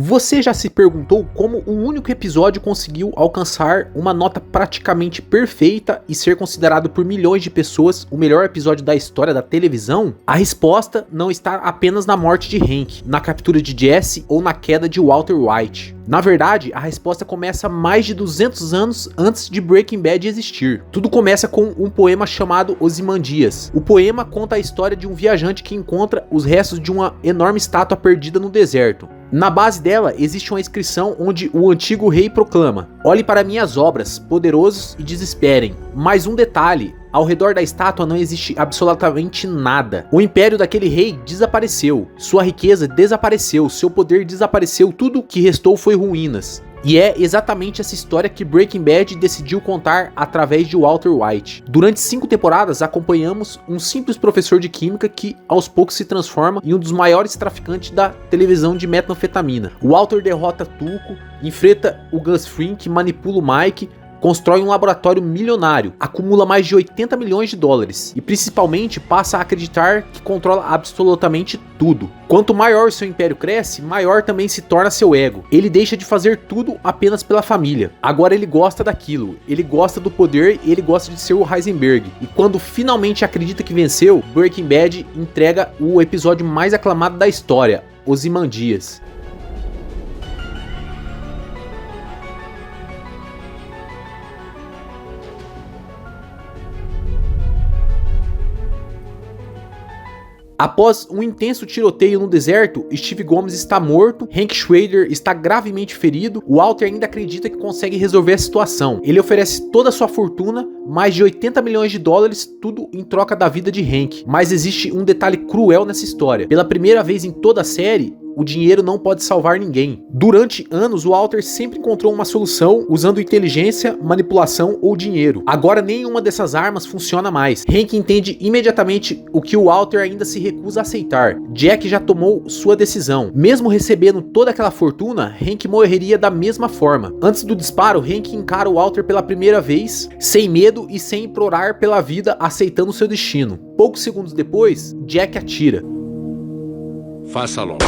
Você já se perguntou como um único episódio conseguiu alcançar uma nota praticamente perfeita e ser considerado por milhões de pessoas o melhor episódio da história da televisão? A resposta não está apenas na morte de Hank, na captura de Jesse ou na queda de Walter White. Na verdade, a resposta começa mais de 200 anos antes de Breaking Bad existir. Tudo começa com um poema chamado Ozymandias. O poema conta a história de um viajante que encontra os restos de uma enorme estátua perdida no deserto. Na base dela existe uma inscrição onde o antigo rei proclama: "Olhe para minhas obras, poderosos, e desesperem." Mais um detalhe: ao redor da estátua não existe absolutamente nada. O império daquele rei desapareceu, sua riqueza desapareceu, seu poder desapareceu, tudo que restou foi ruínas. E é exatamente essa história que Breaking Bad decidiu contar através de Walter White. Durante 5 temporadas acompanhamos um simples professor de química que aos poucos se transforma em um dos maiores traficantes da televisão de metanfetamina. O Walter derrota Tuco, enfrenta o Gus Fring que manipula o Mike, constrói um laboratório milionário, acumula mais de 80 milhões de dólares e principalmente passa a acreditar que controla absolutamente tudo. Quanto maior seu império cresce, maior também se torna seu ego. Ele deixa de fazer tudo apenas pela família. Agora ele gosta daquilo, ele gosta do poder e ele gosta de ser o Heisenberg. E quando finalmente acredita que venceu, Breaking Bad entrega o episódio mais aclamado da história, Ozymandias. Após um intenso tiroteio no deserto, Steve Gomes está morto, Hank Schrader está gravemente ferido, Walter ainda acredita que consegue resolver a situação. Ele oferece toda a sua fortuna, mais de 80 milhões de dólares, tudo em troca da vida de Hank. Mas existe um detalhe cruel nessa história. Pela primeira vez em toda a série, o dinheiro não pode salvar ninguém. Durante anos, o Walter sempre encontrou uma solução usando inteligência, manipulação ou dinheiro. Agora nenhuma dessas armas funciona mais. Hank entende imediatamente o que o Walter ainda se recusa a aceitar. Jack já tomou sua decisão. Mesmo recebendo toda aquela fortuna, Hank morreria da mesma forma. Antes do disparo, Hank encara o Walter pela primeira vez, sem medo e sem implorar pela vida, aceitando seu destino. Poucos segundos depois, Jack atira. Faça logo.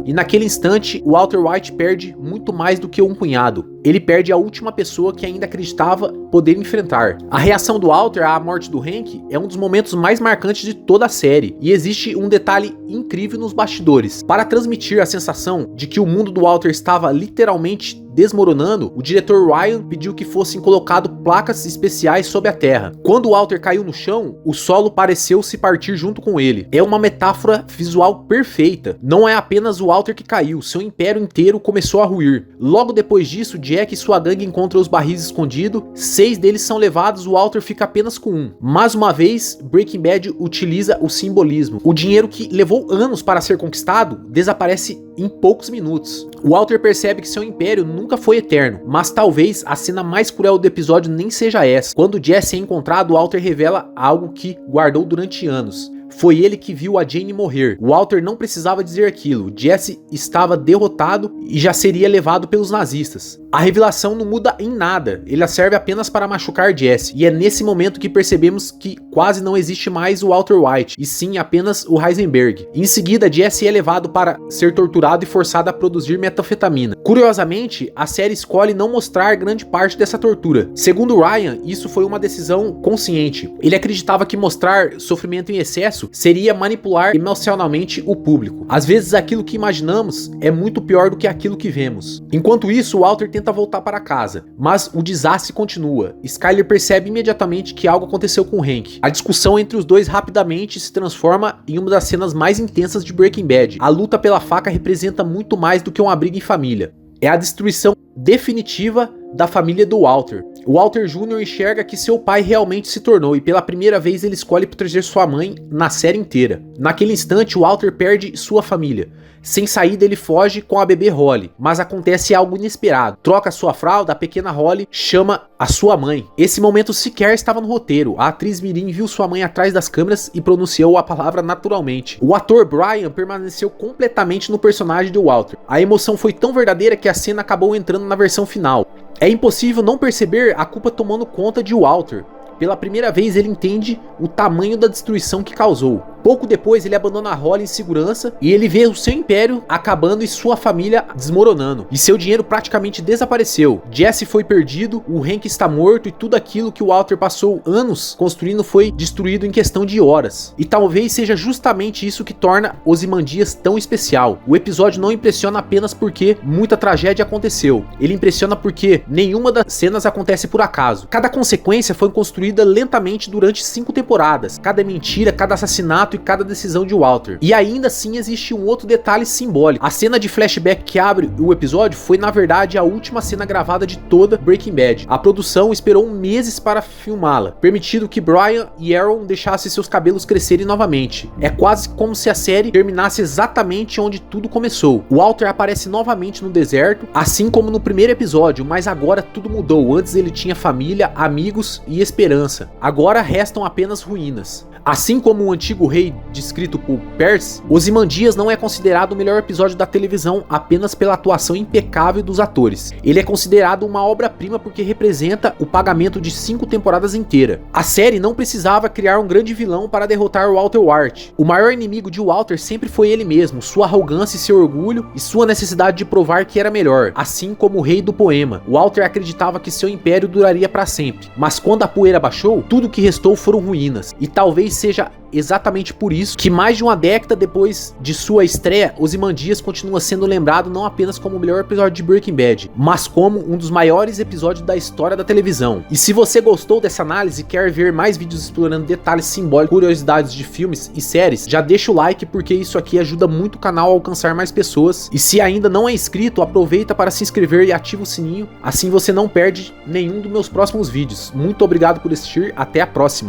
E naquele instante, o Walter White perde muito mais do que um cunhado. Ele perde a última pessoa que ainda acreditava poder enfrentar. A reação do Walter à morte do Hank é um dos momentos mais marcantes de toda a série. E existe um detalhe incrível nos bastidores. Para transmitir a sensação de que o mundo do Walter estava literalmente desmoronando, o diretor Ryan pediu que fossem colocadas placas especiais sobre a terra. Quando o Walter caiu no chão, o solo pareceu se partir junto com ele. É uma metáfora visual perfeita. Não é apenas o Walter que caiu, seu império inteiro começou a ruir. Logo depois disso, Jack e sua gangue encontram os barris escondidos, 6 deles são levados, o Walter fica apenas com um. Mais uma vez, Breaking Bad utiliza o simbolismo. O dinheiro que levou anos para ser conquistado desaparece em poucos minutos. O Walter percebe que seu império nunca foi eterno, mas talvez a cena mais cruel do episódio nem seja essa. Quando Jesse é encontrado, o Walter revela algo que guardou durante anos. Foi ele que viu a Jane morrer. O Walter não precisava dizer aquilo. Jesse estava derrotado e já seria levado pelos nazistas. A revelação não muda em nada. Ele serve apenas para machucar Jesse. E é nesse momento que percebemos que quase não existe mais o Walter White, e sim apenas o Heisenberg. Em seguida, Jesse é levado para ser torturado e forçado a produzir metanfetamina. Curiosamente, a série escolhe não mostrar grande parte dessa tortura. Segundo Ryan, isso foi uma decisão consciente. Ele acreditava que mostrar sofrimento em excesso seria manipular emocionalmente o público. Às vezes aquilo que imaginamos é muito pior do que aquilo que vemos. Enquanto isso, o Walter tenta voltar para casa, mas o desastre continua. Skyler percebe imediatamente que algo aconteceu com Hank. A discussão entre os dois rapidamente se transforma em uma das cenas mais intensas de Breaking Bad. A luta pela faca representa muito mais do que uma briga em família. É a destruição definitiva da família do Walter. O Walter Jr. enxerga que seu pai realmente se tornou e pela primeira vez ele escolhe proteger sua mãe na série inteira. Naquele instante, o Walter perde sua família. Sem saída, ele foge com a bebê Holly, mas acontece algo inesperado. Troca sua fralda, a pequena Holly chama a sua mãe. Esse momento sequer estava no roteiro. A atriz mirim viu sua mãe atrás das câmeras e pronunciou a palavra naturalmente. O ator Brian permaneceu completamente no personagem de Walter. A emoção foi tão verdadeira que a cena acabou entrando na versão final. É impossível não perceber a culpa tomando conta de Walter. Pela primeira vez ele entende o tamanho da destruição que causou. Pouco depois ele abandona a Holly em segurança e ele vê o seu império acabando e sua família desmoronando. E seu dinheiro praticamente desapareceu. Jesse foi perdido, o Hank está morto e tudo aquilo que o Walter passou anos construindo foi destruído em questão de horas. E talvez seja justamente isso que torna Ozymandias tão especial. O episódio não impressiona apenas porque muita tragédia aconteceu. Ele impressiona porque nenhuma das cenas acontece por acaso. Cada consequência foi construída lentamente durante 5 temporadas. Cada mentira, cada assassinato e cada decisão de Walter. E ainda assim existe um outro detalhe simbólico. A cena de flashback que abre o episódio foi na verdade a última cena gravada de toda Breaking Bad. A produção esperou meses para filmá-la, permitindo que Brian e Aaron deixassem seus cabelos crescerem novamente. É quase como se a série terminasse exatamente onde tudo começou. Walter aparece novamente no deserto, assim como no primeiro episódio, mas agora tudo mudou. Antes ele tinha família, amigos e esperança. Agora restam apenas ruínas. Assim como o antigo rei descrito por Peirce, Ozymandias não é considerado o melhor episódio da televisão apenas pela atuação impecável dos atores. Ele é considerado uma obra-prima porque representa o pagamento de 5 temporadas inteiras. A série não precisava criar um grande vilão para derrotar Walter White. O maior inimigo de Walter sempre foi ele mesmo, sua arrogância e seu orgulho e sua necessidade de provar que era melhor. Assim como o rei do poema, Walter acreditava que seu império duraria para sempre. Mas quando a poeira baixou, tudo que restou foram ruínas. E talvez seja exatamente por isso que mais de uma década depois de sua estreia, Ozymandias continua sendo lembrado não apenas como o melhor episódio de Breaking Bad, mas como um dos maiores episódios da história da televisão. E se você gostou dessa análise e quer ver mais vídeos explorando detalhes simbólicos, curiosidades de filmes e séries, já deixa o like porque isso aqui ajuda muito o canal a alcançar mais pessoas. E se ainda não é inscrito, aproveita para se inscrever e ativa o sininho, assim você não perde nenhum dos meus próximos vídeos. Muito obrigado por assistir, até a próxima!